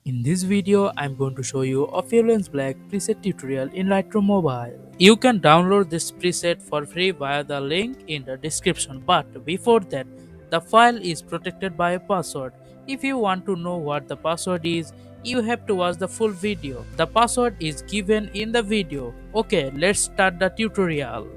In this video, I'm going to show you a Freelance Black preset tutorial in Lightroom Mobile. You can download this preset for free via the link in the description, but before that, the file is protected by a password. If you want to know what the password is, you have to watch the full video. The password is given in the video. Okay, let's start the tutorial.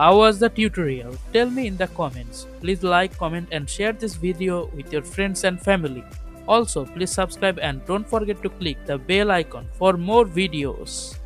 How was the tutorial? Tell me in the comments. Please like, comment and share this video with your friends and family. Also, please subscribe and don't forget to click the bell icon for more videos.